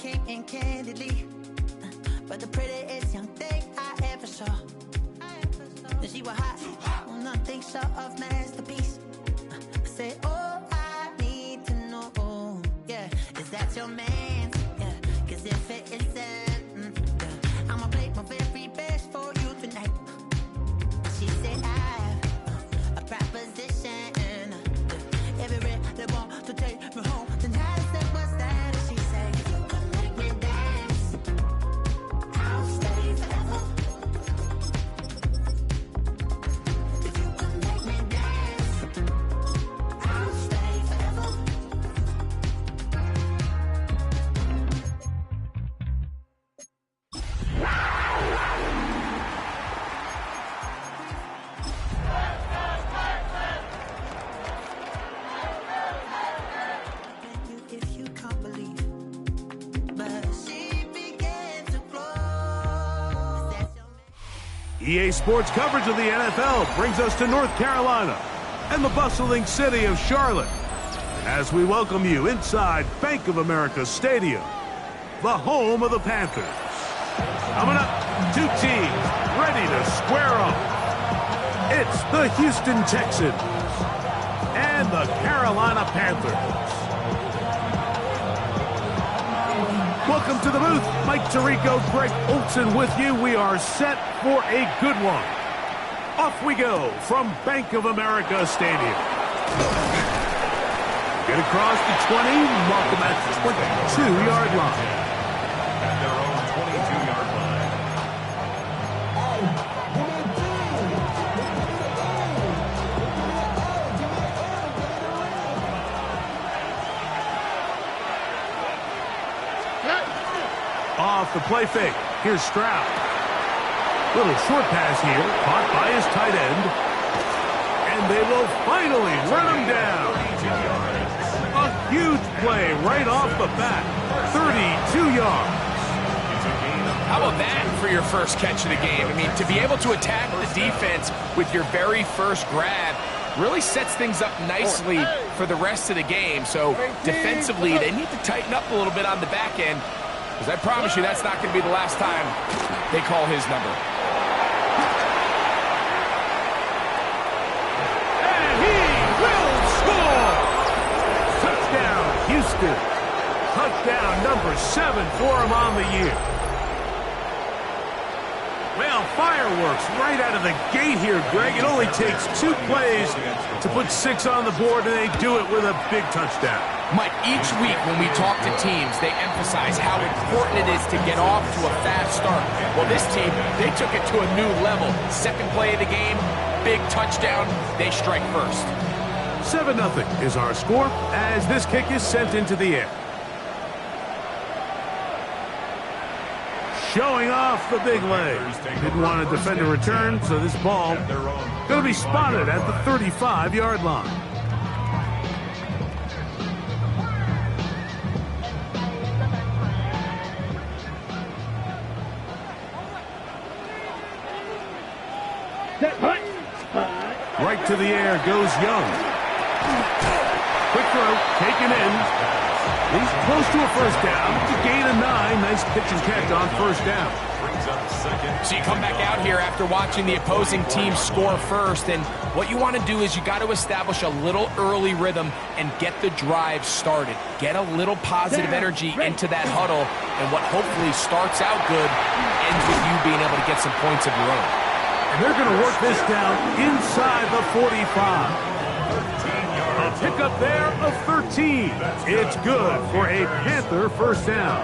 came in candidly, but the prettiest young thing I ever saw. She was hot, nothing short of masterpiece. I said, oh, I need to know, yeah, is that your man? Yeah, 'cause if it isn't, yeah, I'ma play my very best for you tonight. She said, I have a proposition. Every red they want to take me home. Then I said, what's that? She said, if you can make me dance, I'll stay forever. If you can make me dance, I'll stay forever. If you can't believe, but she began to flow. That's your man. EA Sports coverage of the NFL brings us to North Carolina and the bustling city of Charlotte as we welcome you inside Bank of America Stadium, the home of the Panthers. Coming up, two teams ready to square off. It's the Houston Texans and the Carolina Panthers. Welcome to the booth. Mike Tirico, Greg Olson with you. We are set for a good one. Off we go from Bank of America Stadium. Get across the 20, welcome at the 22-yard line. At their own 22-yard line. Off the play fake. Here's Stroud. Little short pass here, caught by his tight end. And they will finally run him down. A huge play right off the bat. 32 yards. How about that for your first catch of the game? I mean, to be able to attack the defense with your very first grab really sets things up nicely for the rest of the game. So defensively, they need to tighten up a little bit on the back end, because I promise you that's not going to be the last time they call his number. And he will score! Touchdown, Houston. Touchdown number 7 for him on the year. Well, fireworks right out of the gate here, Greg. It only takes 2 plays to put 6 on the board, and they do it with a big touchdown. Mike, each week when we talk to teams, they emphasize how important it is to get off to a fast start. Well, this team, they took it to a new level. Second play of the game, big touchdown, they strike first. 7-0 is our score as this kick is sent into the air. Showing off the big leg. Didn't want to defend a return, so this ball going to be spotted at the 35-yard line. Right to the air goes Young. Quick throw, taken in. He's close to a first down. To gain a 9. Nice pitch and catch on first down. So you come back out here after watching the opposing team score first, and what you want to do is you got to establish a little early rhythm and get the drive started. Get a little positive energy into that huddle, and what hopefully starts out good ends with you being able to get some points of your own. And they're going to work this down inside the 45. A pickup there of 13. It's good for a Panther first down.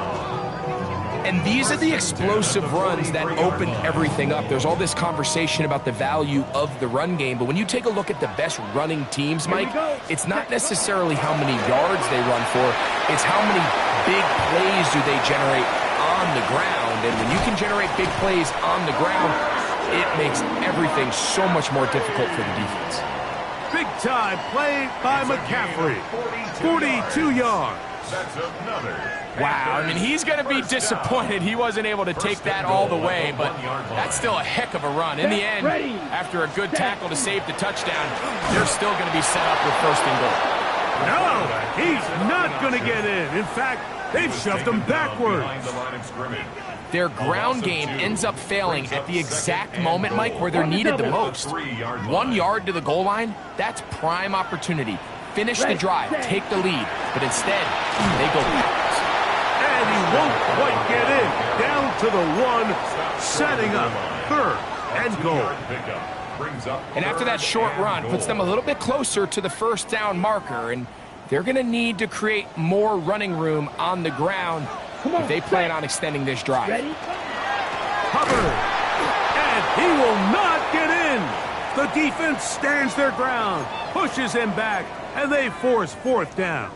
And these are the explosive runs that open everything up. There's all this conversation about the value of the run game, but when you take a look at the best running teams, Mike, it's not necessarily how many yards they run for, it's how many big plays do they generate on the ground. And when you can generate big plays on the ground, it makes everything so much more difficult for the defense. Big time play by McCaffrey. 42 yards. That's another. Wow, I mean, he's going to be disappointed he wasn't able to take that all the way, but that's still a heck of a run. In the end, after a good tackle to save the touchdown, they're still going to be set up with first and goal. No, he's not going to get in. In fact, They've shoved him backwards. Their ground game ends up failing at the exact moment, Mike, where they're needed the most. 1 yard to the goal line, that's prime opportunity. Finish the drive, take the lead, but instead, they go backwards. And he won't quite get in. Down to the 1, setting up 3rd and goal. And after that short run, puts them a little bit closer to the first down marker, and they're going to need to create more running room on the ground if they plan on extending this drive. Hubbard, and he will not get in. The defense stands their ground, pushes him back, and they force 4th down.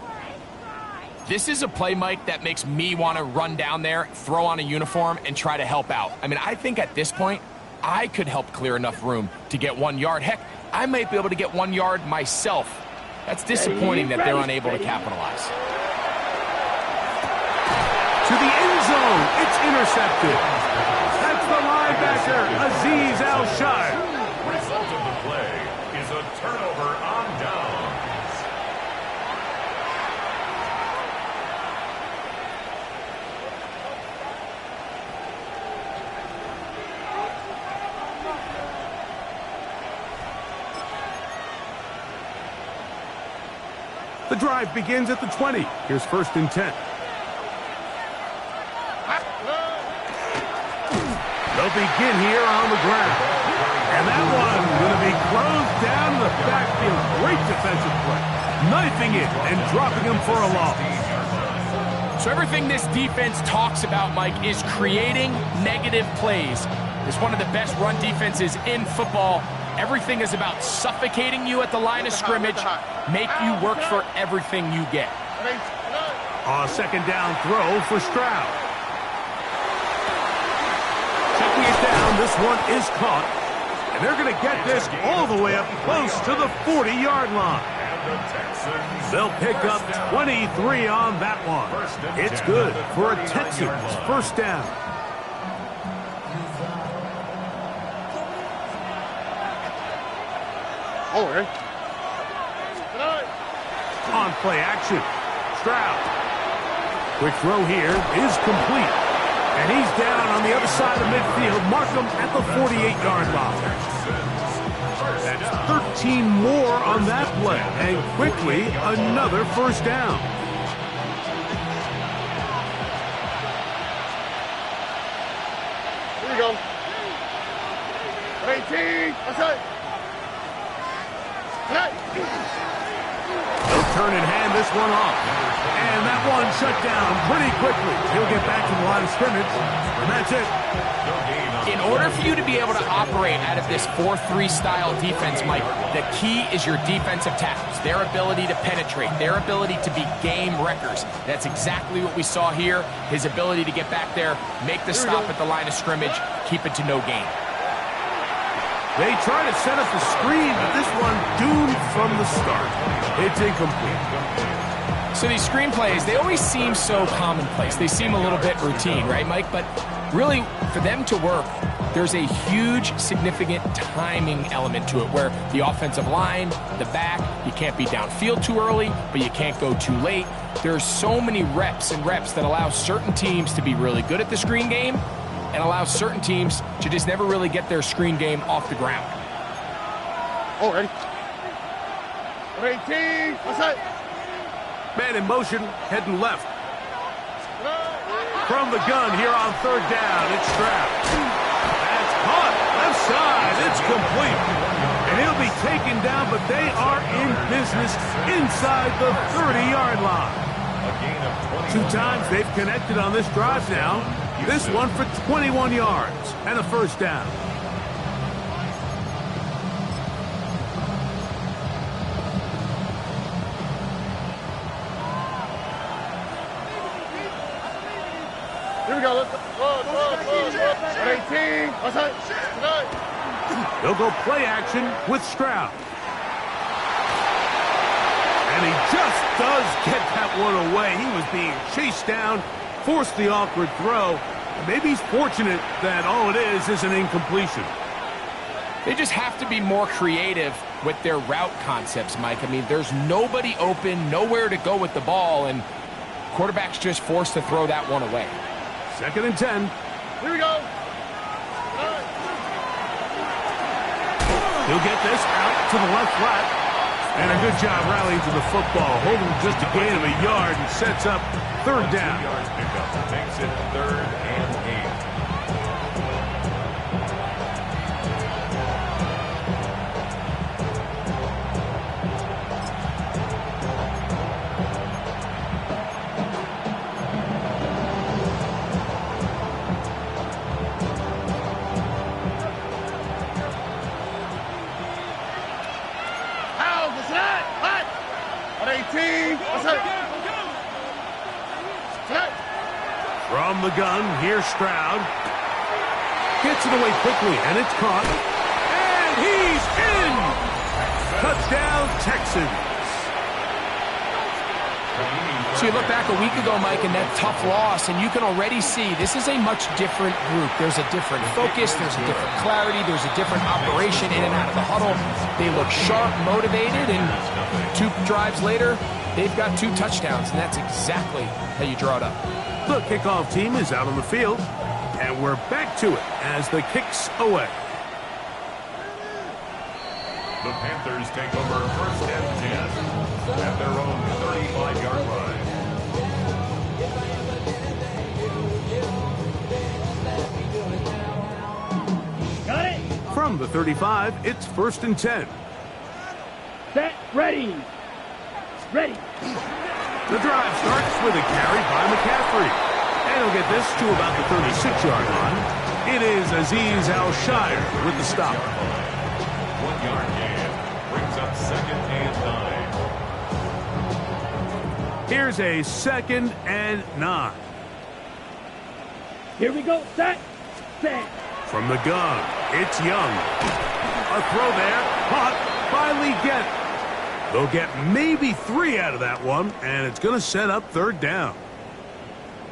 This is a play, Mike, that makes me want to run down there, throw on a uniform, and try to help out. I mean, I think at this point, I could help clear enough room to get 1 yard. Heck, I might be able to get 1 yard myself. That's disappointing that they're unable to capitalize. To the end zone, it's intercepted. That's the linebacker, Azeez Al-Shire. Result of the play is a turnover on downs. The drive begins at the 20. Here's 1st and 10. They'll begin here on the ground. And that one's going to be closed down in the backfield. Great defensive play. Knifing it and dropping him for a loss. So everything this defense talks about, Mike, is creating negative plays. It's one of the best run defenses in football. Everything is about suffocating you at the line of scrimmage, make you work for everything you get. A 2nd down throw for Stroud. Checking it down, this one is caught. And they're going to get this all the way up close to the 40-yard line. They'll pick up 23 on that one. It's good for a Texans 1st down. On play action, Stroud. Quick throw here is complete. And he's down on the other side of midfield. Mark him at the 48-yard line. That's 13 more on that play. And quickly, another 1st down. Here we go. 18. Outside. They'll turn and hand this one off. And that one shut down pretty quickly. He'll get back to the line of scrimmage. And that's it. In order for you to be able to operate out of this 4-3 style defense, Mike, the key is your defensive tackles, their ability to penetrate, their ability to be game wreckers. That's exactly what we saw here. His ability to get back there, make the stop at the line of scrimmage, keep it to no gain. They try to set up the screen, but this one doomed from the start. It's incomplete. So these screen plays, they always seem so commonplace. They seem a little bit routine, right, Mike? But really, for them to work, there's a huge, significant timing element to it where the offensive line, the back, you can't be downfield too early, but you can't go too late. There's so many reps and reps that allow certain teams to be really good at the screen game and allow certain teams to just never really get their screen game off the ground. Oh, ready. 18. What's that? Man in motion, heading left. From the gun here on 3rd down, it's Stroud. That's caught. Left side, it's complete. And he'll be taken down, but they are in business inside the 30-yard line. 2 times they've connected on this drive now. This one for 21 yards and a 1st down. Here we go. Let's go. 18. What's that? They'll go play action with Stroud. And he just does get that one away. He was being chased down, forced the awkward throw. Maybe he's fortunate that all it is an incompletion. They just have to be more creative with their route concepts, Mike. I mean, there's nobody open, nowhere to go with the ball, and Quarterback's just forced to throw that one away. 2nd and 10. Here we go. He'll get this out to the left flat. And a good job rallying to the football. Holding just a gain of a yard and sets up 3rd down. 2 yards pickup makes it 3rd and 8. From the gun, here's Stroud. Gets it away quickly, and it's caught. And he's in! Touchdown, Texans. So you look back a week ago, Mike, and that tough loss, and you can already see this is a much different group. There's a different focus, there's a different clarity, there's a different operation in and out of the huddle. They look sharp, motivated, and 2 drives later, they've got 2 touchdowns, and that's exactly how you draw it up. The kickoff team is out on the field, and we're back to it as the kick's away. The Panthers take over 1st and 10 at their own 35-yard line. Got it. From the 35, it's 1st and 10. Set. Ready. Ready. The drive starts with a carry by McCaffrey. And he'll get this to about the 36-yard line. It is Azeez Al-Shire with the stop. 1-yard gain brings up 2nd and 9. Here's a 2nd and 9. Here we go. Set. Set. From the gun, it's Young. A throw there, caught by Leggett. They'll get maybe 3 out of that one, and it's going to set up 3rd down.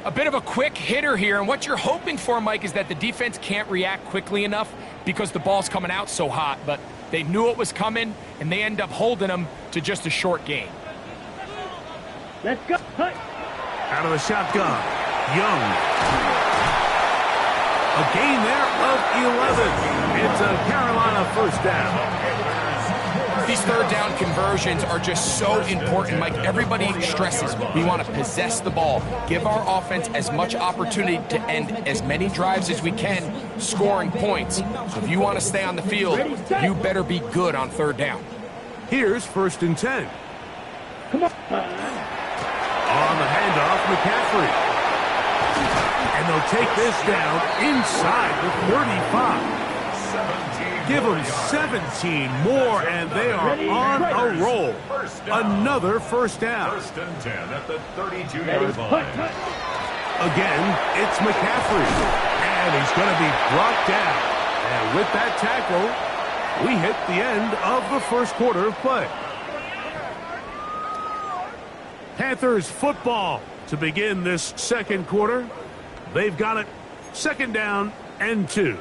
A bit of a quick hitter here, and what you're hoping for, Mike, is that the defense can't react quickly enough because the ball's coming out so hot, but they knew it was coming, and they end up holding them to just a short gain. Let's go. Hut. Out of the shotgun, Young. A gain there of 11. It's a Carolina 1st down. These 3rd down conversions are just so important, Mike. Everybody stresses we want to possess the ball, give our offense as much opportunity to end as many drives as we can, scoring points. So if you want to stay on the field, you better be good on 3rd down. Here's 1st and 10. Come on. On the handoff, McCaffrey. And they'll take this down inside the 35. Give them 17 more, and they are on a roll. Another 1st down. 1st and 10 at the 32-yard line. Again, it's McCaffrey. And he's going to be brought down. And with that tackle, we hit the end of the 1st quarter of play. Panthers football to begin this 2nd quarter. They've got it 2nd down and 2.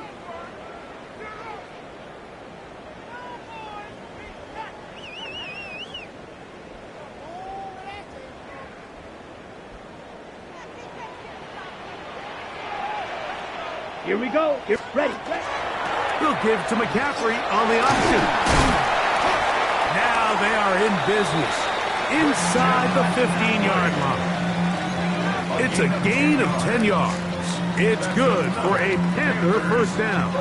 Here we go. Get ready. He'll give to McCaffrey on the option. Now they are in business inside the 15-yard line. It's a gain of 10 yards. It's good for a Panther 1st down.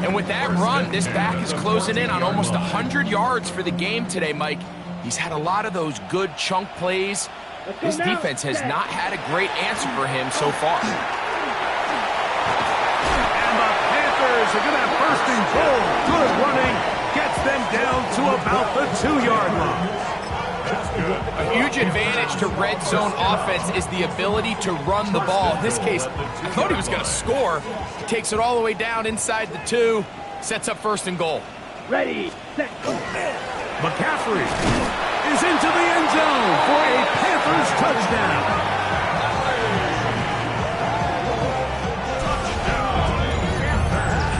And with that run, this back is closing in on almost 100 yards for the game today, Mike. He's had a lot of those good chunk plays. This defense has not had a great answer for him so far. Are going to have 1st and goal. Good running. Gets them down to about the 2-yard line. A huge advantage to red zone offense is the ability to run the ball. In this case, I thought he was going to score. He takes it all the way down inside the 2. Sets up 1st and goal. Ready, set, go. McCaffrey is into the end zone for a Panthers touchdown.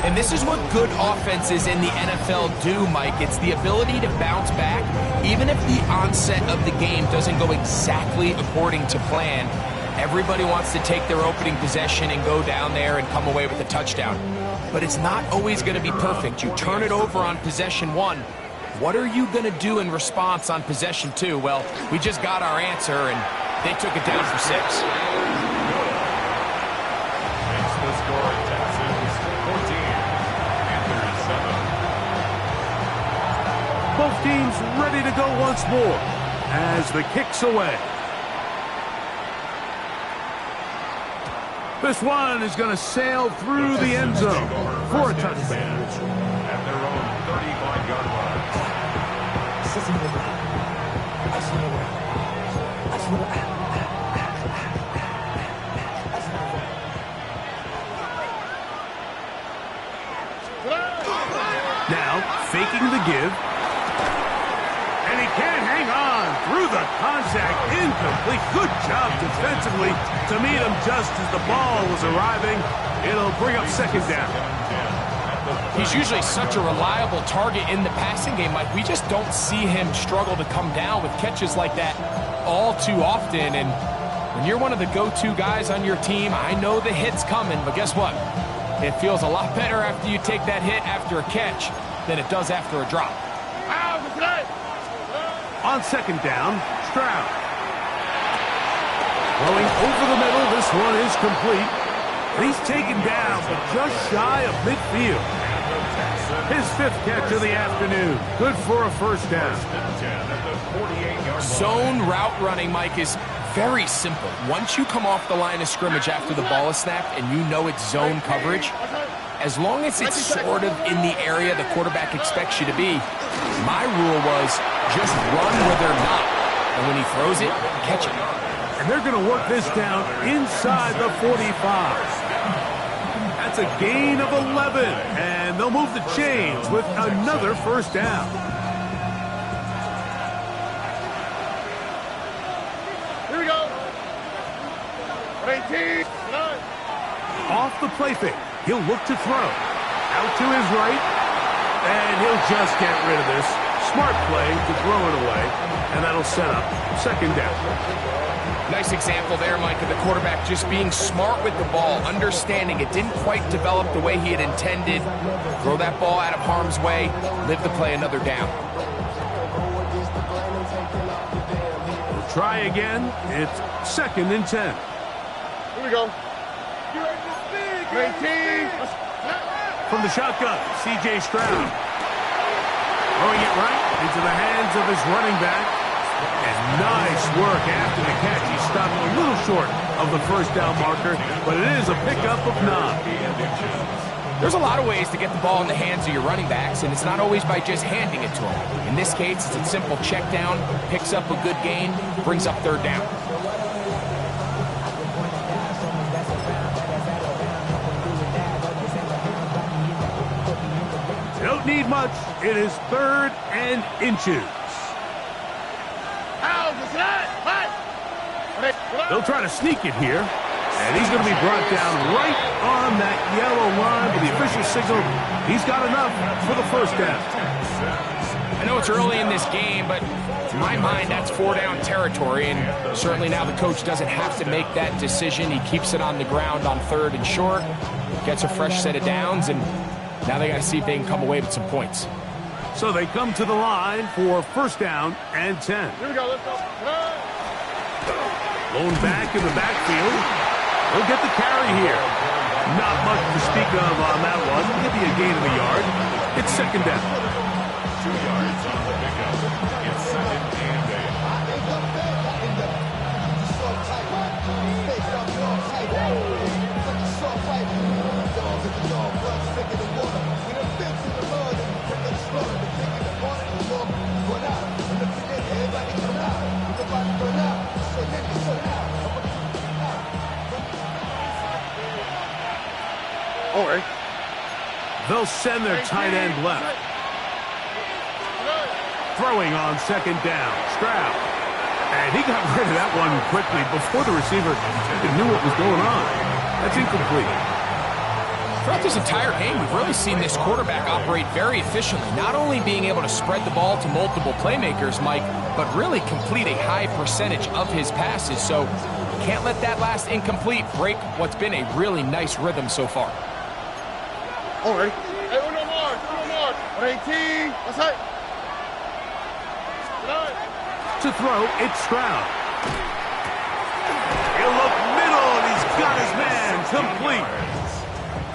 And And this is what good offenses in the NFL do, Mike. It's the ability to bounce back, even if the onset of the game doesn't go exactly according to plan. Everybody wants to take their opening possession and go down there and come away with a touchdown. But it's not always going to be perfect. You turn it over on possession 1. What are you going to do in response on possession 2? Well, we just got our answer, and they took it down for 6. Makes the score Texans 14, Panthers 7. Both teams ready to go once more as the kick's away. This one is going to sail through the end zone for a touchdown. At their own 35-yard line. Now, faking the give. And he can't hang on through the contact. Incomplete. Good job defensively to meet him just as the ball was arriving. It'll bring up second down. He's usually such a reliable target in the passing game, Mike. We just don't see him struggle to come down with catches like that all too often. And when you're one of the go-to guys on your team, I know the hit's coming, but guess what? It feels a lot better after you take that hit after a catch than it does after a drop. On second down, Stroud. Going over the middle, this one is complete. He's taken down, but just shy of midfield. His 5th catch of the afternoon. Good for a first down. Zone route running, Mike, is very simple. Once you come off the line of scrimmage after the ball is snapped and you know it's zone coverage, as long as it's sort of in the area the quarterback expects you to be, my rule was just run where they're not. And when he throws it, catch it. And they're going to work this down inside the 45. That's a gain of 11. And they'll move the chains with another first down. Here we go. 18. Off the play fake. He'll look to throw. Out to his right. And he'll just get rid of this. Smart play to throw it away. And that'll set up second down. Nice example there, Mike, of the quarterback just being smart with the ball, understanding it didn't quite develop the way he had intended. Throw that ball out of harm's way, live to play another down. We'll try again. It's 2nd and 10. Here we go. 19. From the shotgun, C.J. Stroud. Throwing it right into the hands of his running back. And nice work after the catch. He stopped a little short of the first down marker, but it is a pickup of 9. There's a lot of ways to get the ball in the hands of your running backs, and it's not always by just handing it to them. In this case, it's a simple check down, picks up a good gain, brings up third down. Don't need much. It is 3rd and inches. They'll try to sneak it here. And he's going to be brought down right on that yellow line with the official signal. He's got enough for the first down. I know it's early in this game, but to my mind, that's 4-down territory. And certainly now the coach doesn't have to make that decision. He keeps it on the ground on 3rd and short, gets a fresh set of downs, and now they got to see if they can come away with some points. So they come to the line for first down and 10. Here we go. Let's go. Blown back in the backfield. He'll get the carry here. Not much to speak of on that one. Maybe a gain of a yard. It's second down. 2 yards on the pickup. It's 2nd and 8. All right. They'll send their tight end left. Throwing on second down. Stroud. And he got rid of that one quickly before the receiver even knew what was going on. That's incomplete. Throughout this entire game, we've really seen this quarterback operate very efficiently, not only being able to spread the ball to multiple playmakers, Mike, but really complete a high percentage of his passes. So can't let that last incomplete break what's been a really nice rhythm so far. All right. Hey, uno more. 18. That's it. To throw, it's Stroud. He'll look middle, and he's got his man complete.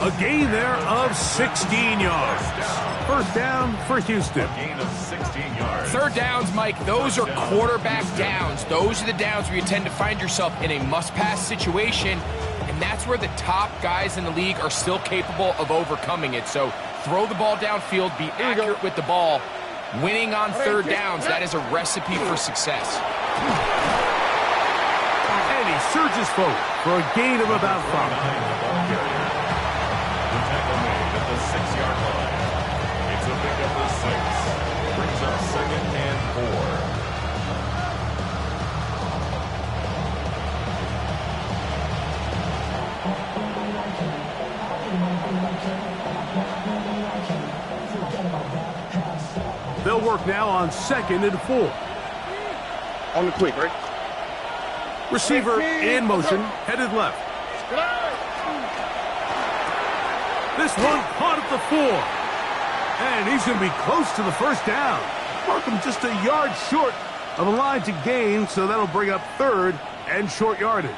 A gain there of 16 yards. First down for Houston. Gain of 16 yards. Third downs, Mike, those are quarterback downs. Those are the downs where you tend to find yourself in a must-pass situation, and that's where the top guys in the league are still capable of overcoming it. So throw the ball downfield, be accurate with the ball. Winning on third downs, that is a recipe for success. And he surges forward for a gain of about 5. The tackle made at the 6-yard line. It's a pickup of 6. Brings up 2nd and 4. They'll work now on 2nd and 4. On the quick, right? Receiver in motion, headed left. This one caught at the 4. And he's going to be close to the first down. Markham just a yard short of a line to gain, so that'll bring up 3rd and short yardage.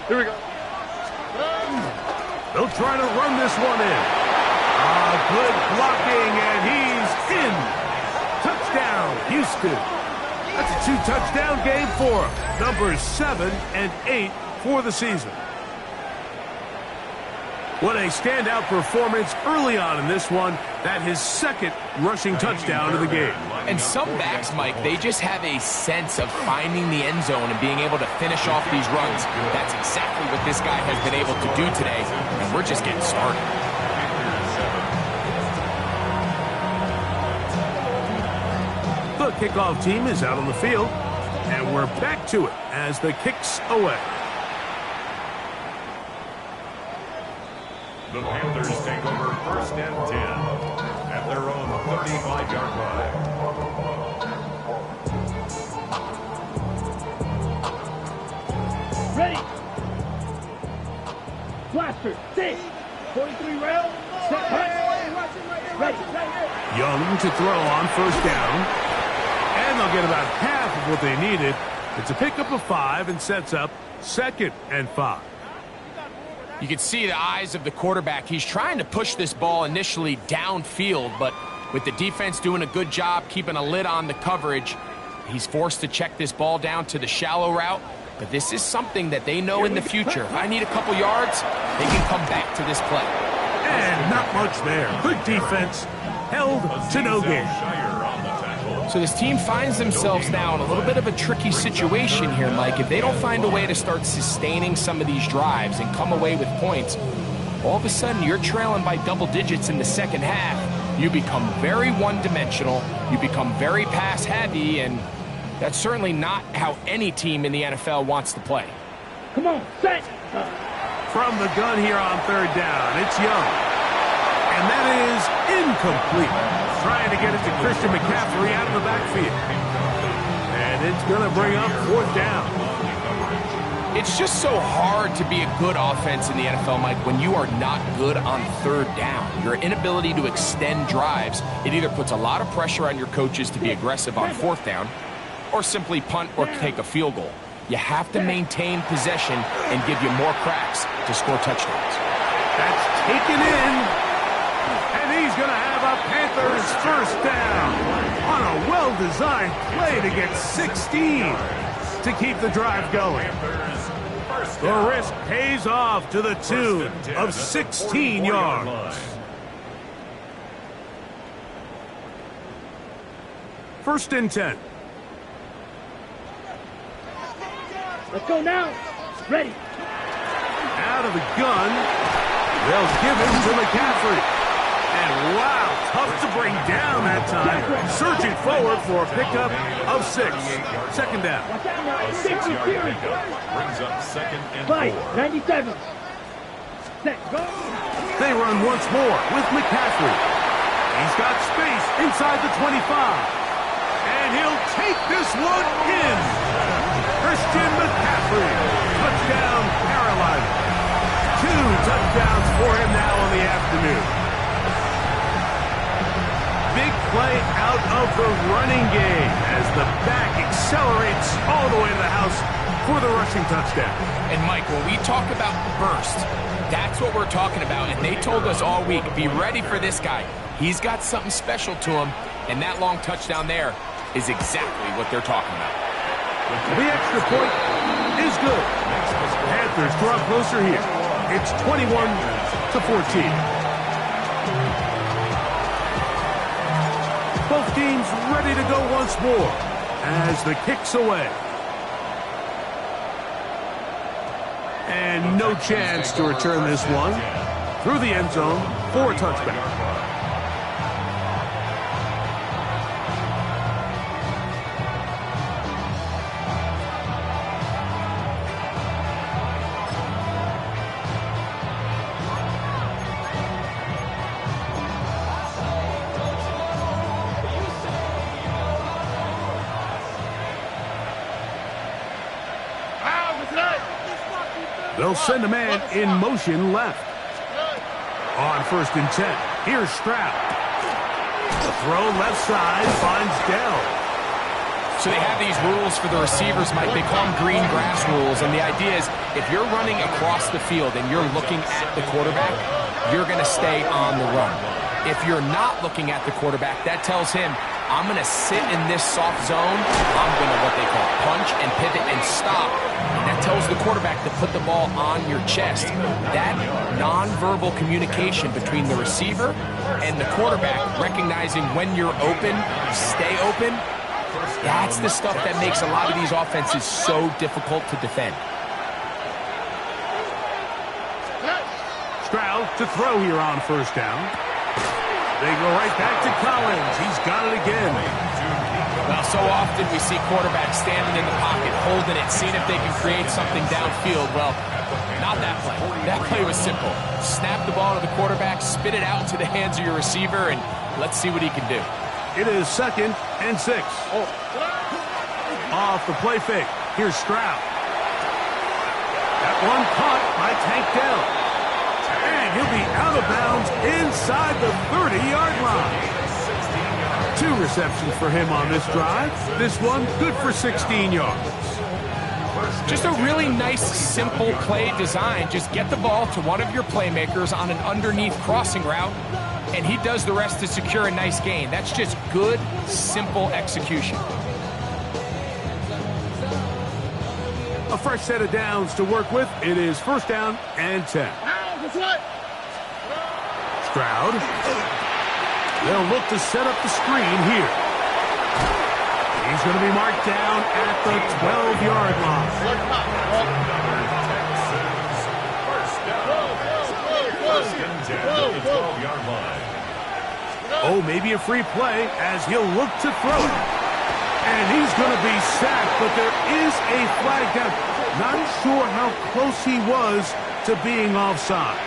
Here we go. They'll try to run this one in. Good blocking, and he's in. Touchdown, Houston. That's a 2-touchdown game for him. Numbers 7 and 8 for the season. What a standout performance early on in this one. That his 2nd rushing touchdown of the game. And some backs, Mike, they just have a sense of finding the end zone and being able to finish off these runs. That's exactly what this guy has been able to do today, and we're just getting started. The kickoff team is out on the field, and we're back to it as the kick's away. The Panthers take over 1st and 10 at their own 35-yard line. Ready. Blaster. 6. 43 rail. Set. Hunt. Ready. Young to throw on 1st down, and they'll get about half of what they needed. It's a pickup of 5 and sets up 2nd and 5. You can see the eyes of the quarterback. He's trying to push this ball initially downfield, but with the defense doing a good job keeping a lid on the coverage, he's forced to check this ball down to the shallow route. But this is something that they know in the future. If I need a couple yards, they can come back to this play. And not much there. Good defense. Held to no gain. So this team finds themselves now in a little bit of a tricky situation here, Mike. If they don't find a way to start sustaining some of these drives and come away with points, all of a sudden you're trailing by double digits in the second half. You become very one-dimensional. You become very pass-heavy, and that's certainly not how any team in the NFL wants to play. Come on, set. From the gun here on 3rd down, it's Young. And that is incomplete. Trying to get it to Christian McCaffrey out of the backfield. And it's going to bring up 4th down. It's just so hard to be a good offense in the NFL, Mike, when you are not good on 3rd down. Your inability to extend drives, it either puts a lot of pressure on your coaches to be aggressive on 4th down or simply punt or take a field goal. You have to maintain possession and give you more cracks to score touchdowns. That's taken in. And he's going to have a Panthers 1st down on a well-designed play to get 16 to keep the drive going. The risk pays off to the tune of 16 yards. 1st and 10. Let's go now. Ready. Out of the gun. They'll give him to McCaffrey. And wow, tough to bring down that time. Surging forward for a pickup of 6. Second down. Watch out now. A 6-yard pickup brings up second and 4. 97. Set. Go. They run once more with McCaffrey. He's got space inside the 25. And he'll take this one in. Christian McCaffrey. Touchdown, Carolina. 2 touchdowns for him now on the afternoon. Big play out of the running game as the back accelerates all the way to the house for the rushing touchdown. And Mike, when we talk about burst, that's what we're talking about. And they told us all week, be ready for this guy. He's got something special to him, and that long touchdown there is exactly what they're talking about. The extra point is good. Panthers draw closer here. It's 21-14. Both teams ready to go once more as the kick's away. And no chance to return this one through the end zone for a touchback. They'll send a man in motion left. On 1st and 10, here's Stroud. The throw left side finds Dell. So they have these rules for the receivers, Mike. They call them green grass rules. And the idea is if you're running across the field and you're looking at the quarterback, you're going to stay on the run. If you're not looking at the quarterback, that tells him, I'm going to sit in this soft zone. I'm going to what they call punch and pivot and stop. And that tells the quarterback to put the ball on your chest. That nonverbal communication between the receiver and the quarterback, recognizing when you're open, stay open, that's the stuff that makes a lot of these offenses so difficult to defend. Stroud to throw here on 1st down. They go right back to Collins. He's got it again. Well, so often we see quarterbacks standing in the pocket, holding it, seeing if they can create something downfield. Well, not that play. That play was simple. Snap the ball to the quarterback, spit it out into the hands of your receiver, and let's see what he can do. It is 2nd and 6. Off the play fake. Here's Stroud. That one caught by Tank Dell. And he'll be out of bounds inside the 30-yard line. 2 receptions for him on this drive. This one good for 16 yards. Just a really nice, simple play design. Just get the ball to one of your playmakers on an underneath crossing route, and he does the rest to secure a nice gain. That's just good, simple execution. A fresh set of downs to work with. It is 1st down and 10. Stroud. They'll look to set up the screen here. He's going to be marked down at the 12-yard line. Oh, maybe a free play as he'll look to throw it. And he's going to be sacked, but there is a flag down. Not sure how close he was to being offside.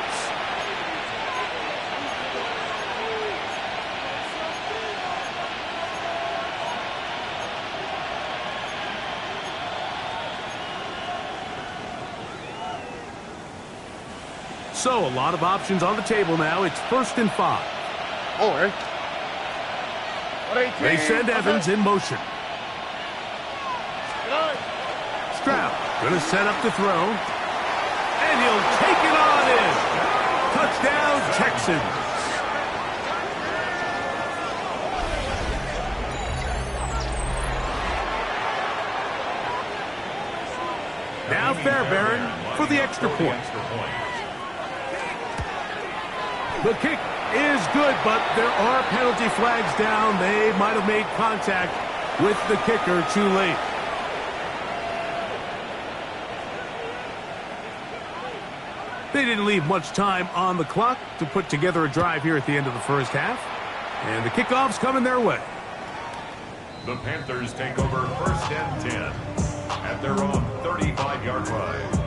So, a lot of options on the table now. It's 1st and 5. They send Evans in motion. Stroud going to set up the throw. And he'll take it on in. Touchdown, Texans. Now Fairbairn for the extra point. The kick is good, but there are penalty flags down. They might have made contact with the kicker too late. They didn't leave much time on the clock to put together a drive here at the end of the first half. And the kickoff's coming their way. The Panthers take over 1st and 10 at their own 35-yard line.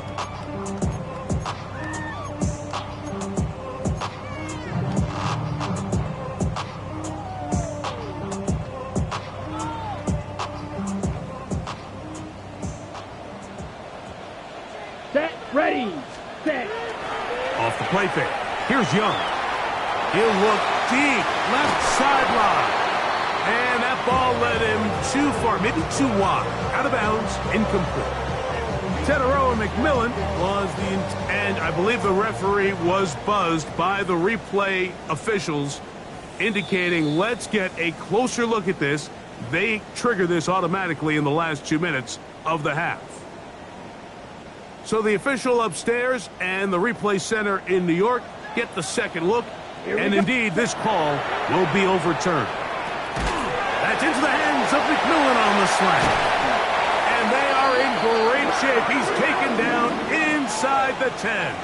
Set, ready, set. Off the play fake. Here's Young. He'll look deep, left sideline. And that ball led him too far, maybe too wide. Out of bounds, incomplete. Tedero McMillan was and I believe the referee was buzzed by the replay officials, indicating let's get a closer look at this. They trigger this automatically in the last 2 minutes of the half. So the official upstairs and the replay center in New York get the second look, and indeed this call will be overturned. That's into the hands of McMillan on the slant. And they are in great shape. He's taken down inside the 10.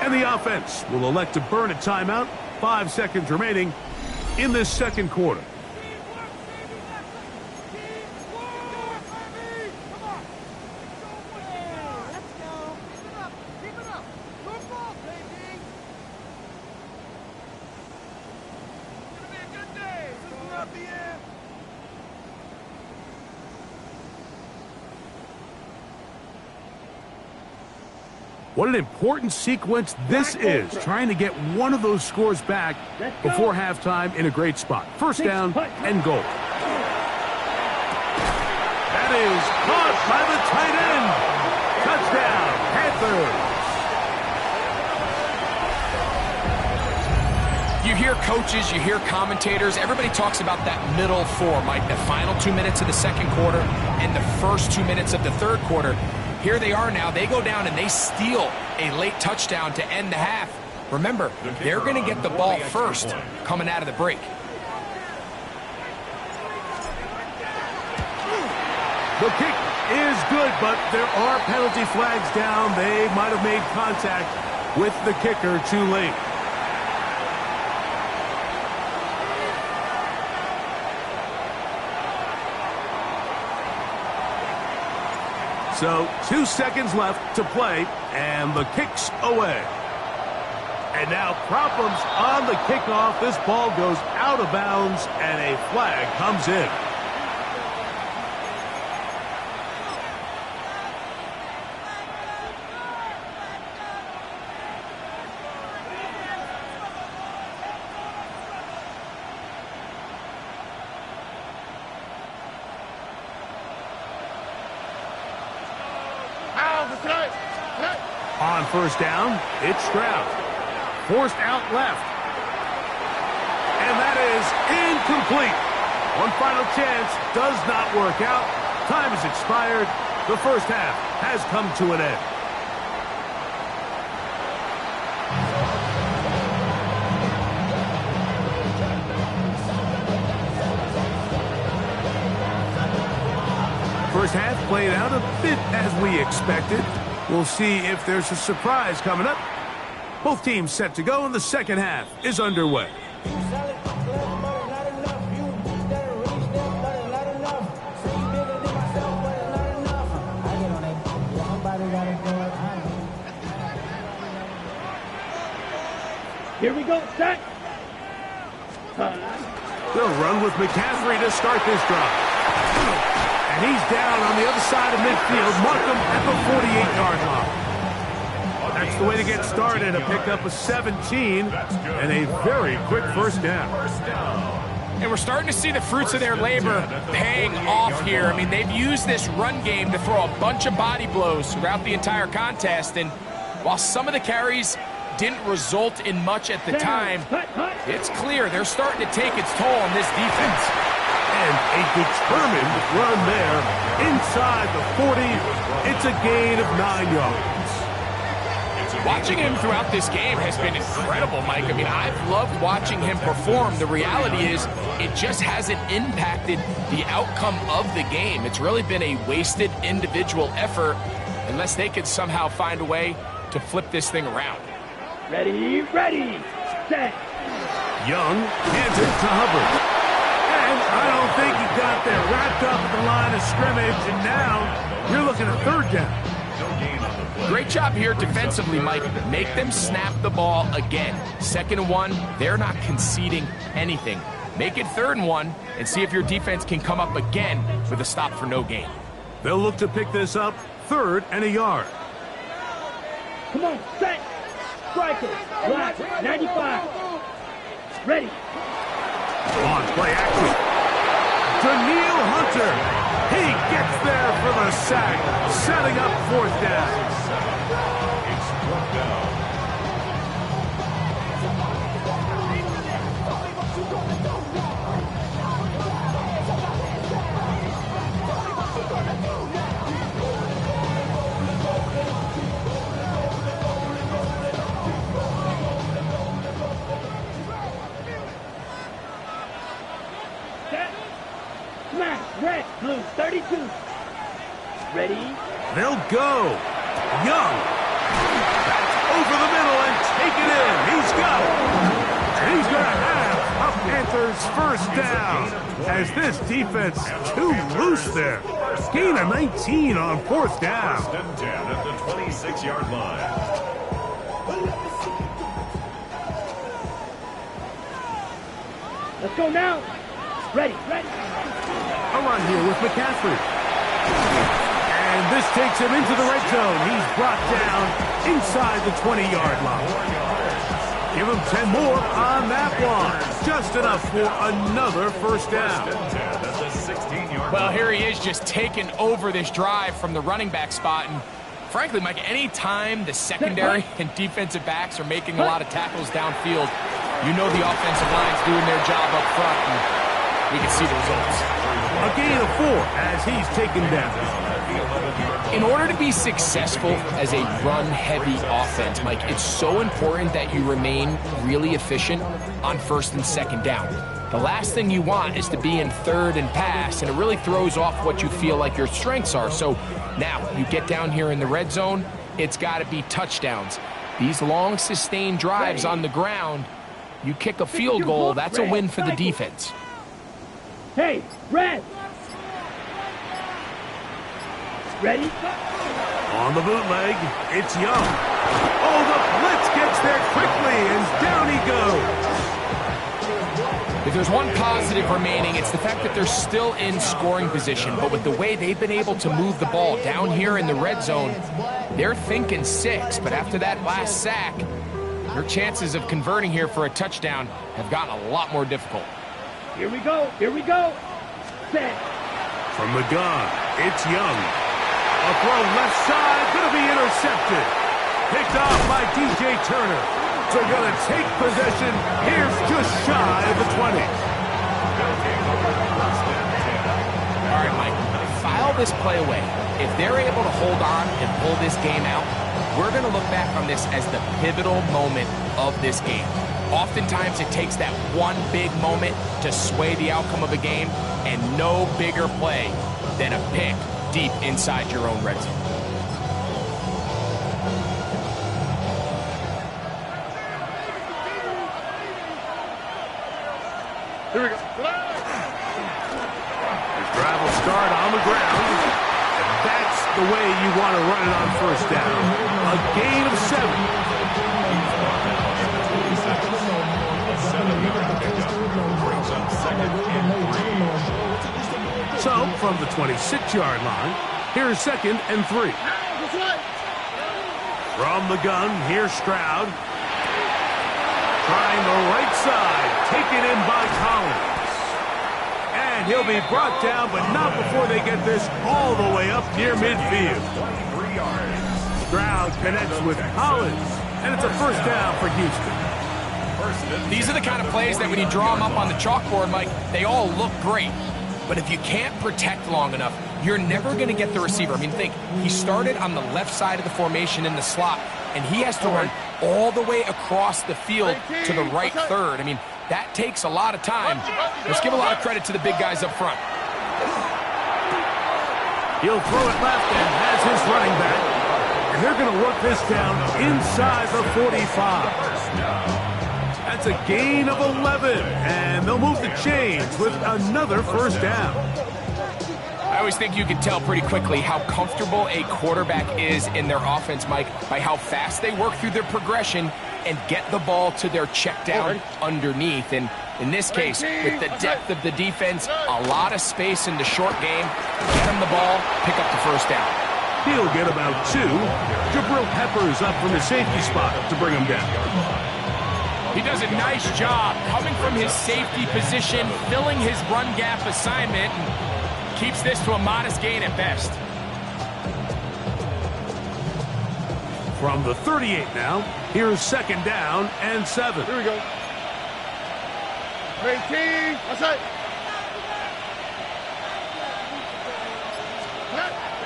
And the offense will elect to burn a timeout. 5 seconds remaining in this second quarter. What an important sequence this is, trying to get one of those scores back before halftime in a great spot. First down and goal. That is caught by the tight end. Touchdown, Panthers. You hear coaches, you hear commentators, everybody talks about that middle four, Mike, the final 2 minutes of the second quarter and the first 2 minutes of the third quarter. Here they are now. They go down and they steal a late touchdown to end the half. Remember, they're going to get the ball first coming out of the break. The kick is good, but there are penalty flags down. They might have made contact with the kicker too late. So 2 seconds left to play, and the kick's away. And now problems on the kickoff. This ball goes out of bounds, and a flag comes in. On first down, it's Stroud. Forced out left. And that is incomplete. One final chance does not work out. Time has expired. The first half has come to an end. First half played out a bit as we expected. We'll see if there's a surprise coming up. Both teams set to go, and the second half is underway. Here we go, set. They'll run with McCaffrey to start this drive. And he's down on the other side of midfield. Markham at the 48-yard line. That's the way to get started. A pickup of 17 and a very quick first down. And we're starting to see the fruits of their labor paying off here. I mean, they've used this run game to throw a bunch of body blows throughout the entire contest. And while some of the carries didn't result in much at the time, it's clear they're starting to take its toll on this defense. And a determined run there inside the 40. It's a gain of 9 yards. Watching him throughout this game has been incredible, Mike. I mean, I've loved watching him perform. The reality is it just hasn't impacted the outcome of the game. It's really been a wasted individual effort unless they could somehow find a way to flip this thing around. Ready, set. Young hands it to Hubbard. And I don't think he got there. Wrapped up at the line of scrimmage, and now you're looking at third down. No gain on the play. Great job here defensively, Mike. Make them snap the ball again. 2nd and 1, they're not conceding anything. Make it 3rd and 1 and see if your defense can come up again with a stop for no gain. They'll look to pick this up 3rd and a yard. Come on, set. Striker, block, 95. Ready. On play action. Daniil Hunter. He gets there for the sack, setting up 4th down. It's 4th down. Red, blue, 32. Ready? They'll go. Young. Over the middle and take it in. He's got it. And he's going to have a Panthers 1st down. As this defense too loose there. Gain of 19 on 4th down. 1st and 10 at the 26-yard line. Let's go now. Ready. A run here with McCaffrey. And this takes him into the red zone. He's brought down inside the 20-yard line. Give him 10 more on that one. Just enough for another 1st down. Well, here he is just taking over this drive from the running back spot. And frankly, Mike, any time the secondary and defensive backs are making a lot of tackles downfield, you know the offensive line's doing their job up front, and we can see the results. A gain of 4 as he's taken down. In order to be successful as a run-heavy offense, Mike, it's so important that you remain really efficient on 1st and 2nd down. The last thing you want is to be in 3rd and pass, and it really throws off what you feel like your strengths are. So now you get down here in the red zone, it's got to be touchdowns. These long, sustained drives on the ground, you kick a field goal, that's a win for the defense. Hey, red. Ready? On the bootleg, it's Young. Oh, the blitz gets there quickly, and down he goes. If there's one positive remaining, it's the fact that they're still in scoring position. But with the way they've been able to move the ball down here in the red zone, they're thinking 6. But after that last sack, their chances of converting here for a touchdown have gotten a lot more difficult. Here we go. Set. From the gun, it's Young. A throw left side, going to be intercepted. Picked off by DJ Turner. So going to take possession. Here's just shy of the 20. All right, Mike, file this play away. If they're able to hold on and pull this game out, we're going to look back on this as the pivotal moment of this game. Oftentimes, it takes that one big moment to sway the outcome of a game, and no bigger play than a pick deep inside your own red zone. Here we go. His drive will start on the ground. And that's the way you want to run it on 1st down. A gain of 7. So, from the 26-yard line, here's 2nd and 3. From the gun, here's Stroud. Trying the right side, taken in by Collins. And he'll be brought down, but not before they get this all the way up near midfield. Stroud connects with Collins, and it's a 1st down for Houston. These are the kind of plays that when you draw them up on the chalkboard, Mike, they all look great. But if you can't protect long enough, you're never going to get the receiver. I mean, think, he started on the left side of the formation in the slot, and he has to run all the way across the field to the right 3rd. I mean, that takes a lot of time. Let's give a lot of credit to the big guys up front. He'll throw it left and has his running back. And they're going to work this down inside the 45. That's a gain of 11, and they'll move the chains with another first down. I always think you can tell pretty quickly how comfortable a quarterback is in their offense, Mike, by how fast they work through their progression and get the ball to their check down underneath. And in this case, with the depth of the defense, a lot of space in the short game, get him the ball, pick up the first down. He'll get about 2. Jabril Peppers up from the safety spot to bring him down. He does a nice job coming from his safety position, filling his run gap assignment, and keeps this to a modest gain at best. From the 38 now, here's second down and 7. Here we go. 18. Outside.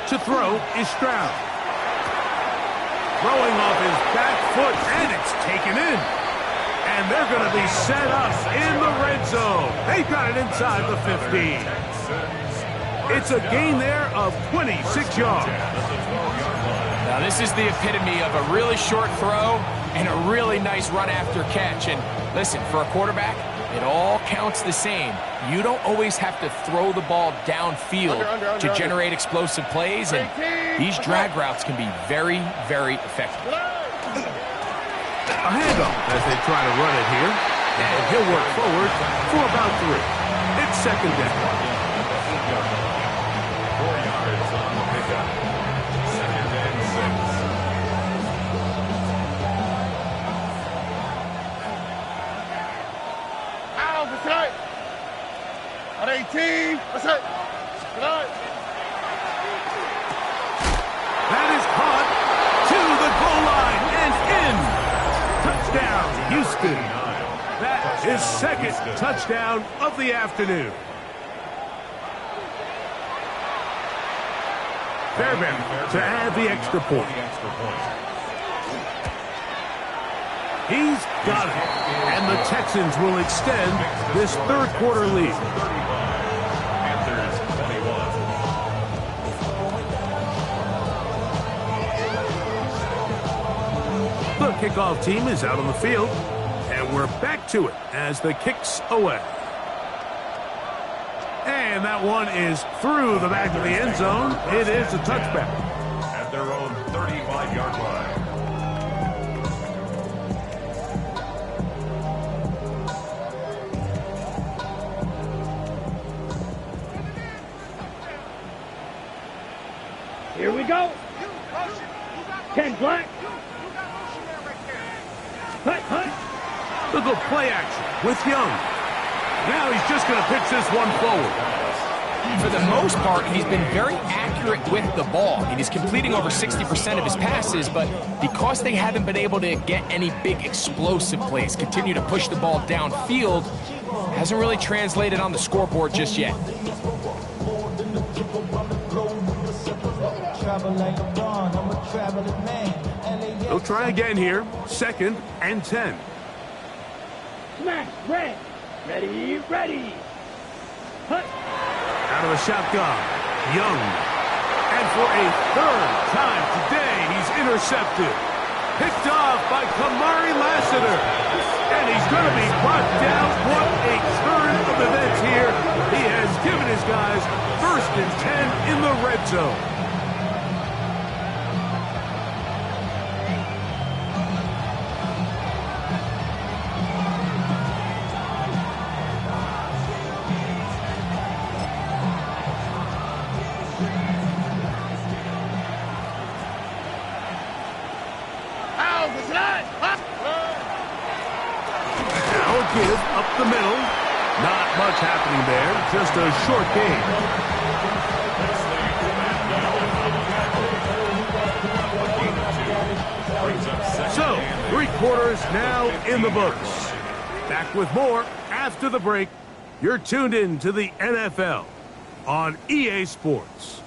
To throw is Stroud. Throwing off his back foot, and it's taken in. And they're going to be set up in the red zone. They've got it inside the 15. It's a gain there of 26 yards. Now, this is the epitome of a really short throw and a really nice run after catch. And listen, for a quarterback, it all counts the same. You don't always have to throw the ball downfield to generate explosive plays, and these drag routes can be very, very effective. A handoff as they try to run it here, and he'll work forward for about 3. It's second down. 4 yards on the pickup. Second and 6. Out for tonight. On 18. That's it. Tonight. That is caught to the goal line and in. Touchdown, Houston. That is second touchdown of the afternoon. Fairbairn to add the extra point. He's got it. And the Texans will extend this third quarter lead. Panthers 21. The kickoff team is out on the field, and we're back to it as the kick's away. And that one is through the back of the end zone. It is a touchback. At their own 35-yard line. Here we go. 10 black. Hut, hut. Look at play action with Young. Now he's just going to pitch this one forward. For the most part, he's been very accurate with the ball. I mean, he's completing over 60% of his passes, but because they haven't been able to get any big explosive plays, continue to push the ball downfield, hasn't really translated on the scoreboard just yet. They'll try again here. Second and 10. Smash, red. Ready, ready. Hut. Out of the shotgun, Young. And for a third time today, he's intercepted. Picked off by Kamari Lassiter. And he's going to be brought down. What a turn of events here. He has given his guys first and 10 in the red zone. Give up the middle. Not much happening there. Just a short game. So, 3 quarters now in the books. Back with more after the break. You're tuned in to the NFL on EA Sports.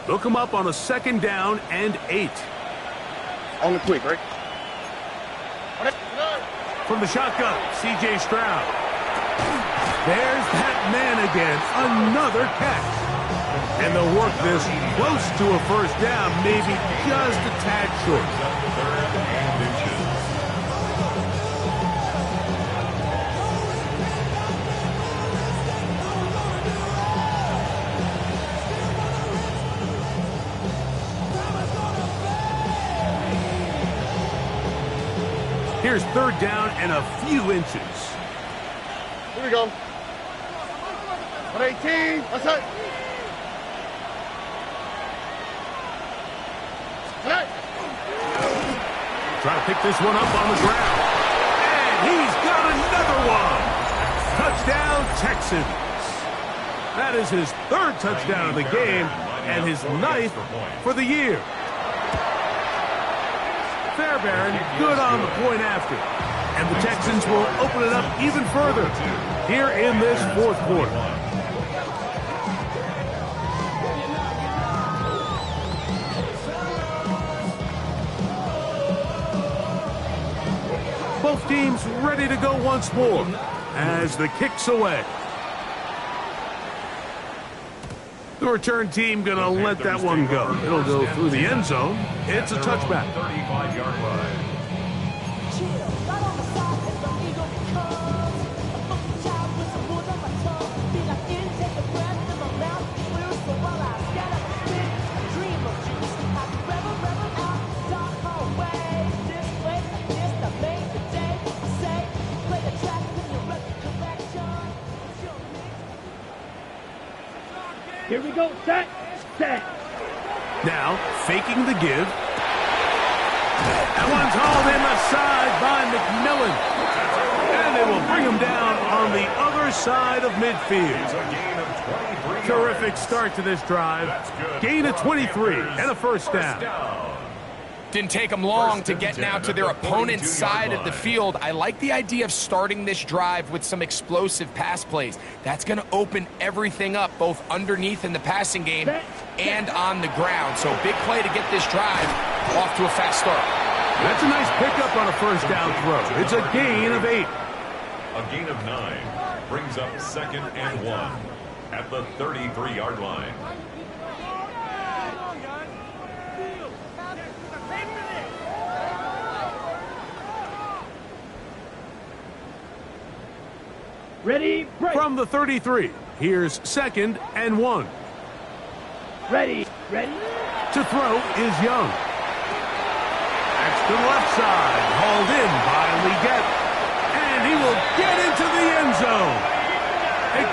They'll come up on a 2nd down and 8. On the quick, right? From the shotgun, C.J. Stroud. There's that man again, another catch. And they'll work this close to a 1st down, maybe just a tad short. Here's 3rd down and a few inches. Here we go. 118. That's it. Try to pick this one up on the ground. And he's got another one. Touchdown, Texans. That is his 3rd touchdown of the game and his 9th for the year. Fairbairn good on the point after. And the Texans will open it up even further here in this 4th quarter. Both teams ready to go once more as the kick's away. The return team going to let that one go. It'll go through the end zone. It's a touchback. 35-yard line. Here we go. Set. Now, faking the give. That one's hauled in the side by McMillan. And they will bring him down on the other side of midfield. Terrific start to this drive. Gain of 23 and a 1st down. Didn't take them long to get now to their opponent's side of the field. I like the idea of starting this drive with some explosive pass plays. That's going to open everything up, both underneath in the passing game and on the ground. So big play to get this drive off to a fast start. That's a nice pickup on a 1st down throw. It's a gain of 8. A gain of 9 brings up 2nd and 1 at the 33-yard line. Ready, break. From the 33, here's 2nd and 1. Ready. To throw is Young. That's to the left side, hauled in by Leggett. And he will get into the end zone.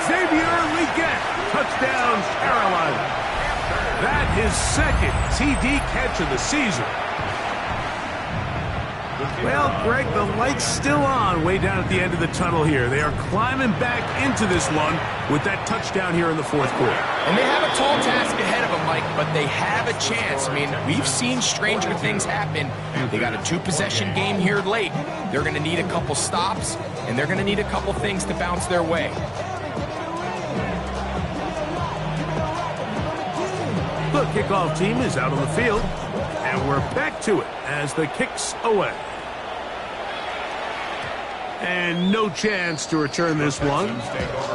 Xavier Leggett, touchdown, Carolina. That his 2nd TD catch of the season. Well, Greg, the light's still on way down at the end of the tunnel here. They are climbing back into this one with that touchdown here in the 4th quarter. And they have a tall task ahead of them, Mike, but they have a chance. I mean, we've seen stranger things happen. They got a 2-possession game here late. They're going to need a couple stops, and they're going to need a couple things to bounce their way. The kickoff team is out on the field, and we're back to it as the kick's away. And no chance to return this one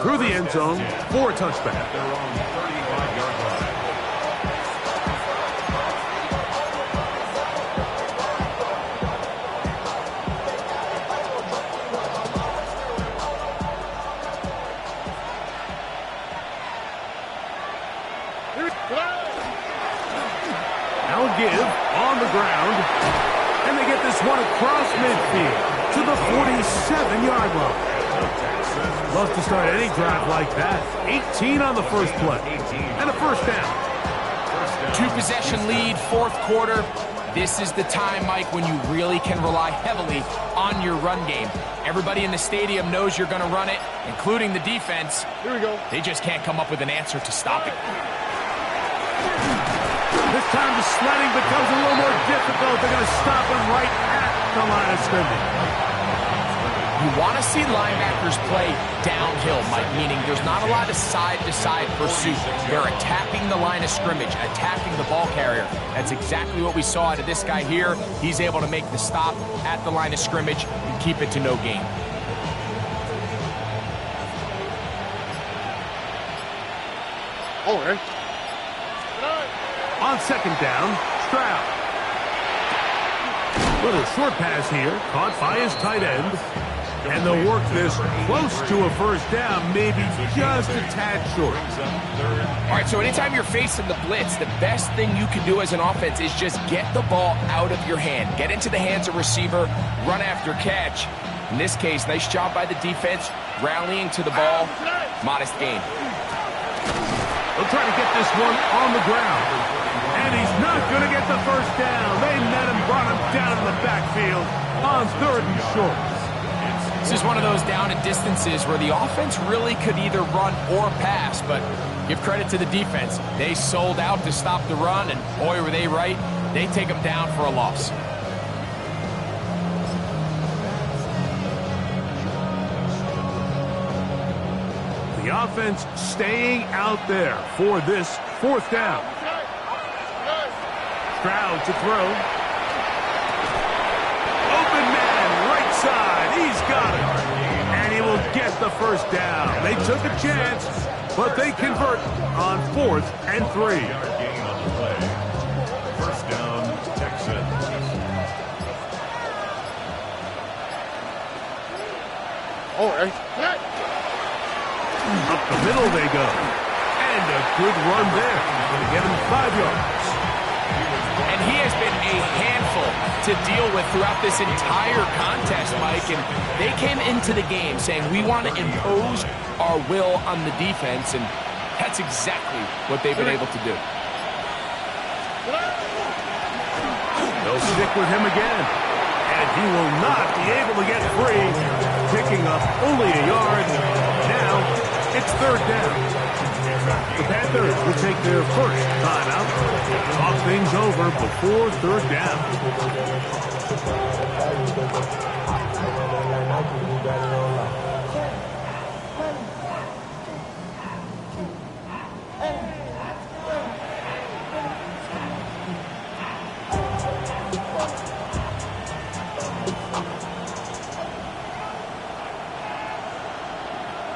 through the end zone for a touchback. Their own 35-yard line. Now a give on the ground, and they get this one across midfield to the 47-yard line. Love to start any drive like that. 18 on the first play, and a 1st down. 2-possession lead, 4th quarter. This is the time, Mike, when you really can rely heavily on your run game. Everybody in the stadium knows you're going to run it, including the defense. Here we go. They just can't come up with an answer to stop it. This time the sledding becomes a little more difficult. They're going to stop him right at the line of scrimmage. You want to see linebackers play downhill, Mike, meaning there's not a lot of side-to-side pursuit. They're attacking the line of scrimmage, attacking the ball carrier. That's exactly what we saw out of this guy here. He's able to make the stop at the line of scrimmage and keep it to no gain. Over. On second down, Stroud. Little short pass here, caught by his tight end. And they'll work this close to a first down, maybe just a tad short. All right, so anytime you're facing the blitz, the best thing you can do as an offense is just get the ball out of your hand. Get into the hands of receiver, run after catch. In this case, nice job by the defense, rallying to the ball. Modest gain. They'll try to get this one on the ground. And he's not going to get the first down. They met him, brought him down in the backfield on third and short. This is one of those down and distances where the offense really could either run or pass, but give credit to the defense. They sold out to stop the run, and boy, were they right. They take them down for a loss. The offense staying out there for this fourth down. Stroud to throw. Open man, right side. He's got it. And he will get the first down. They took a chance, but they convert on 4th and 3. First down, Texans. All right. Up the middle they go. And a good run there. Going to get him 5 yards. And he has been a handful to deal with throughout this entire contest, Mike. And they came into the game saying, we want to impose our will on the defense. And that's exactly what they've been able to do. They'll stick with him again. And he will not be able to get free. Picking up only a yard. Now it's third down. The Panthers will take their first timeout. Talk things over before third down.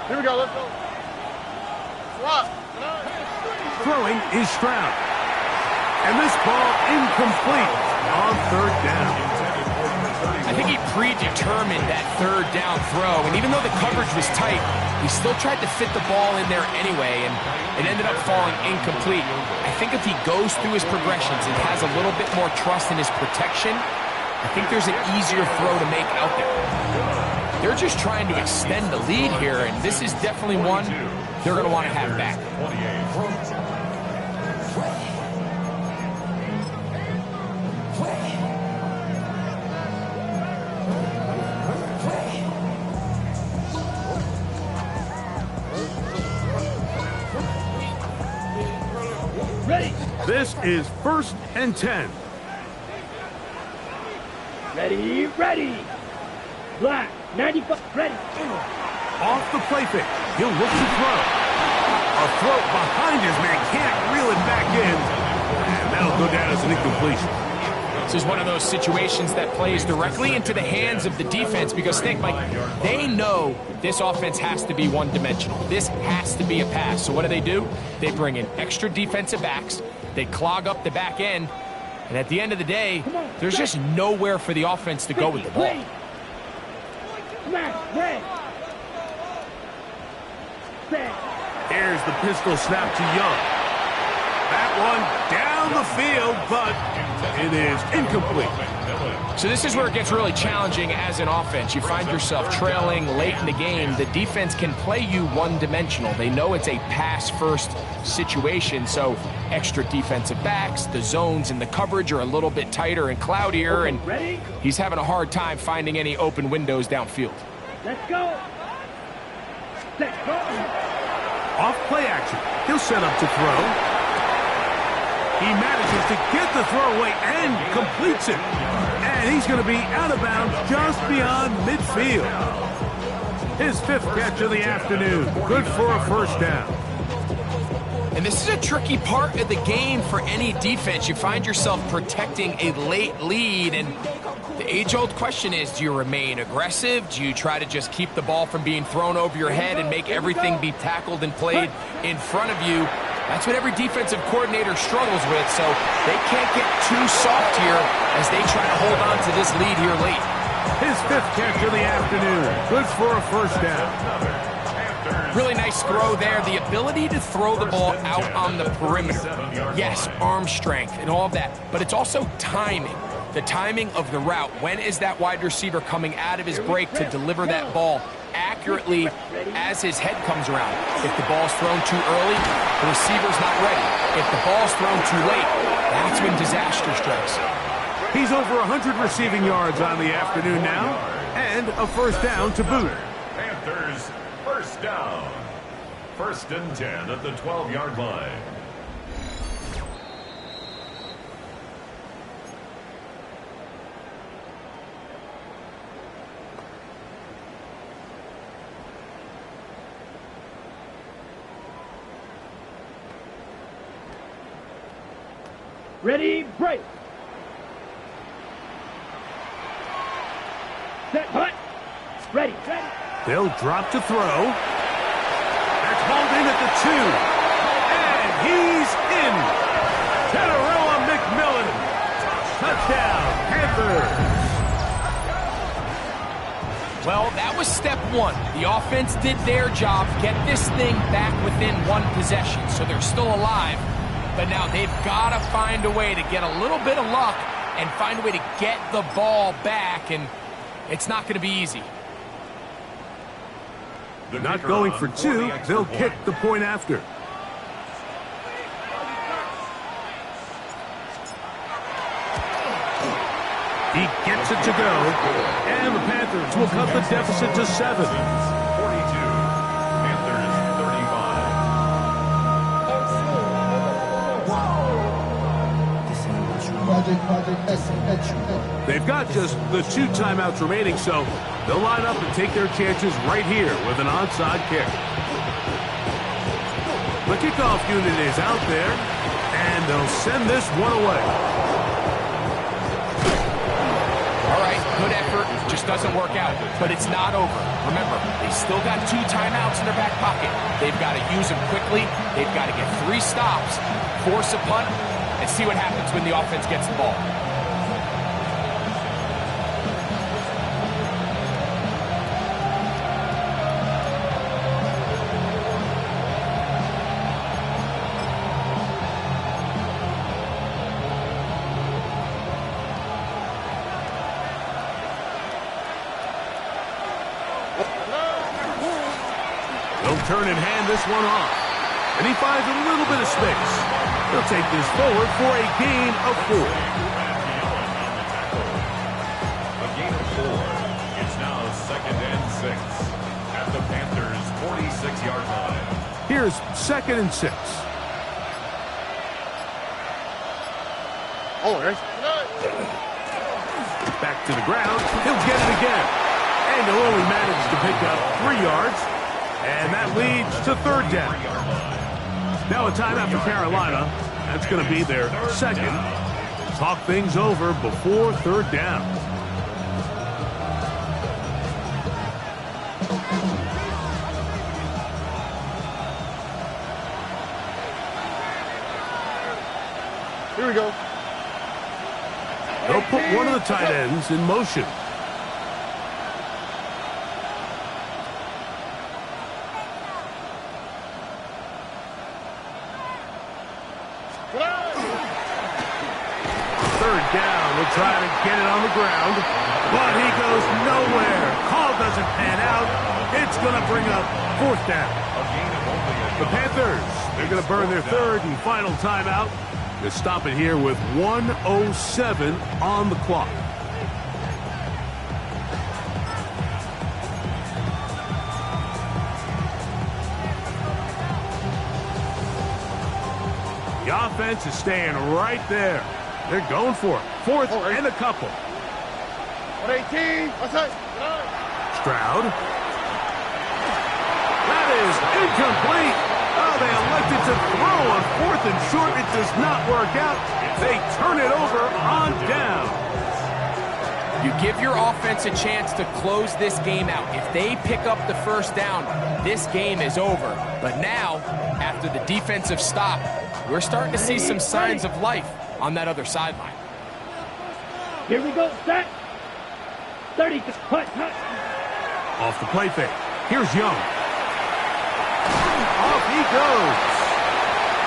Here we go. Let's go. Swap. Throwing is Stroud. And this ball incomplete on third down. I think he predetermined that third down throw, and even though the coverage was tight, he still tried to fit the ball in there anyway, and it ended up falling incomplete. I think if he goes through his progressions and has a little bit more trust in his protection, I think there's an easier throw to make out there. They're just trying to extend the lead here, and this is definitely one they're going to want to have back. Ready. This is 1st and 10. Ready, ready. Black, 95, ready. Off the play fake. He'll look to throw. A throw behind his man. Can't reel it back in. And that'll go down as an incompletion. This is one of those situations that plays directly into the hands of the defense because, think, Mike, they know this offense has to be one-dimensional. This has to be a pass. So what do? They bring in extra defensive backs. They clog up the back end. And at the end of the day, there's just nowhere for the offense to go with the ball. Here's the pistol snap to Young. That one down the field, but it is incomplete. So this is where it gets really challenging as an offense. You find yourself trailing late in the game. The defense can play you one-dimensional. They know it's a pass-first situation, so extra defensive backs, the zones and the coverage are a little bit tighter and cloudier, and he's having a hard time finding any open windows downfield. Let's go. Let's go. Off play action. He'll set up to throw. He manages to get the throw away and completes it. And And he's going to be out of bounds just beyond midfield. His 5th catch of the afternoon. Good for a first down. And this is a tricky part of the game for any defense. You find yourself protecting a late lead, and the age-old question is, do you remain aggressive? Do you try to just keep the ball from being thrown over your head and make everything be tackled and played in front of you? That's what every defensive coordinator struggles with, so they can't get too soft here as they try to hold on to this lead here late. His 5th catch of the afternoon. Good for a first down. Really nice throw there. The ability to throw the ball out on the perimeter. Yes, arm strength and all of that, but it's also timing. The timing of the route. When is that wide receiver coming out of his break to deliver that ball accurately as his head comes around? If the ball's thrown too early, the receiver's not ready. If the ball's thrown too late, that's when disaster strikes. He's over 100 receiving yards on the afternoon now, and a first down to boot. Panthers, first down. 1st and 10 at the 12-yard line. Ready, break. Set, hut. Ready. They'll drop to throw. That's hauled in at the 2. And he's in. Teteroa McMillan. Touchdown, Panthers. Well, that was step 1. The offense did their job, get this thing back within 1 possession, so they're still alive. But now they've got to find a way to get a little bit of luck and find a way to get the ball back, and it's not going to be easy. Not going for 2. They'll kick the point after. He gets it to go, and the Panthers will cut the deficit to 7. 42, Panthers 35. They've got just the 2 timeouts remaining, so they'll line up and take their chances right here with an onside kick. The kickoff unit is out there, and they'll send this one away. All right, good effort, just doesn't work out, but it's not over. Remember, they still got 2 timeouts in their back pocket. They've got to use them quickly. They've got to get 3 stops, force a punt, and see what happens when the offense gets the ball. They'll turn and hand this one off. And he finds a little bit of space. They'll take this forward for a gain of 4. A gain of 4. It's now 2nd and 6 at the Panthers' 46-yard line. Here's 2nd and 6. Oh, there's Back to the ground. He'll get it again. And he'll only manage to pick up 3 yards. And that leads to 3rd down. Now a timeout for Carolina. That's going to be their 2nd. Talk things over before 3rd down. Here we go. They'll put one of the tight ends in motion. Will try to get it on the ground, but he goes nowhere. Call doesn't pan out. It's going to bring up 4th down. The Panthers, they're going to burn their 3rd and final timeout. They stop it here with 1:07 on the clock. The offense is staying right there. They're going for it. 4th and a couple. 118. Outside. Stroud. That is incomplete. Oh, they elected to throw on 4th and short. It does not work out. They turn it over on down. You give your offense a chance to close this game out. If they pick up the first down, this game is over. But now, after the defensive stop, we're starting to see some signs of life on that other sideline. Here we go, set. 30, hut. Off the play fake. Here's Young. Off he goes.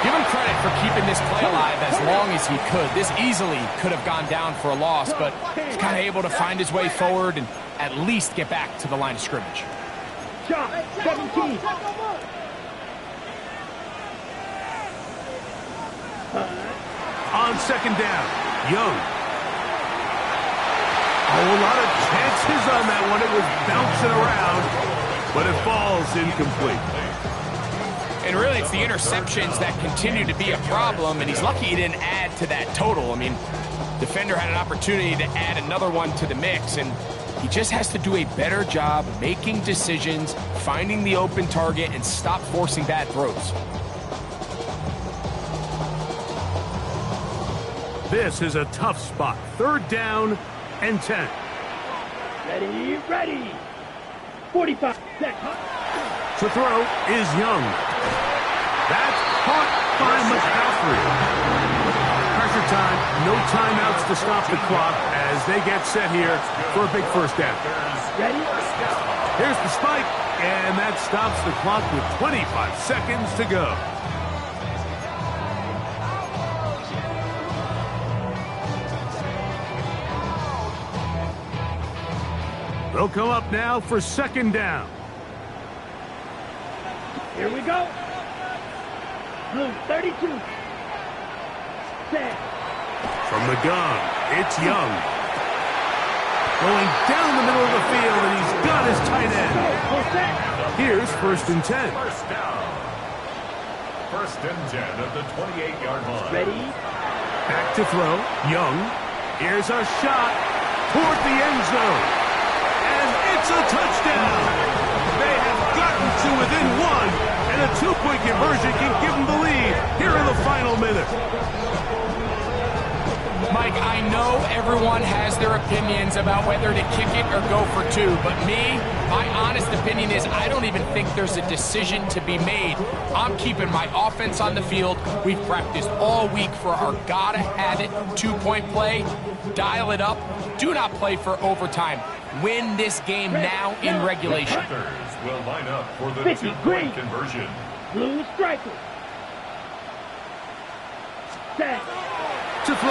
Give him credit for keeping this play alive as long as he could. This easily could have gone down for a loss, but he's kind of able to find his way forward and at least get back to the line of scrimmage. Shot, 17. On second down, Young. A whole lot of chances on that one. It was bouncing around, but it falls incomplete. And really, it's the interceptions that continue to be a problem, and he's lucky he didn't add to that total. I mean, defender had an opportunity to add another one to the mix, and he just has to do a better job making decisions, finding the open target, and stop forcing bad throws. This is a tough spot. 3rd down and 10. Ready. 45. To throw is Young. That's caught by McCaffrey. Pressure time, no timeouts to stop the clock as they get set here for a big first down. Ready? Here's the spike, and that stops the clock with 25 seconds to go. They'll come up now for 2nd down. Here we go. Blue, 32. Set. From the gun, it's Young. Going down the middle of the field, and he's got his tight end. Here's 1st and 10. First down. 1st and 10 at the 28-yard line. Ready? Back to throw, Young. Here's a shot toward the end zone. And it's a touchdown. They have gotten to within one, and a 2-point conversion can give them the lead here in the final minute. Mike, I know everyone has their opinions about whether to kick it or go for 2, but my honest opinion is I don't even think there's a decision to be made. I'm keeping my offense on the field. We've practiced all week for our gotta-have-it 2-point play. Dial it up. Do not play for overtime. Win this game now in regulation. The Panthers will line up for the 50, 2-point conversion. Blue striker. Set. To throw,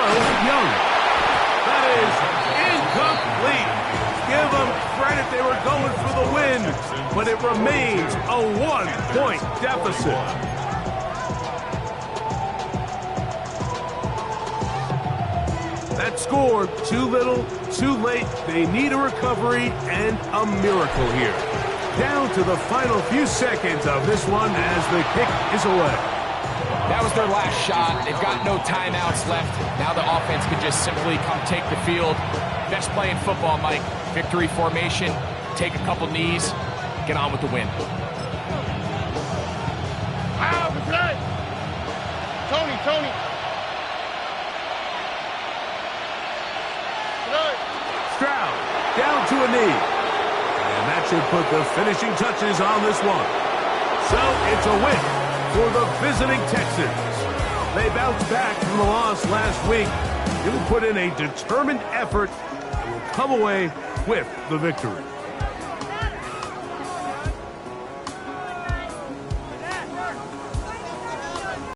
Young. That is incomplete. Give them credit, they were going for the win, but it remains a 1-point deficit. That score, too little, too late. They need a recovery and a miracle here. Down to the final few seconds of this one as the kick is away. That was their last shot. They've got no timeouts left. Now the offense can just simply come take the field. Best play in football, Mike. Victory formation, take a couple knees, get on with the win. Wow, good play. Tony. Stroud down to a knee. And that should put the finishing touches on this one. So it's a win for the visiting Texans. They bounced back from the loss last week. They will put in a determined effort and will come away with the victory.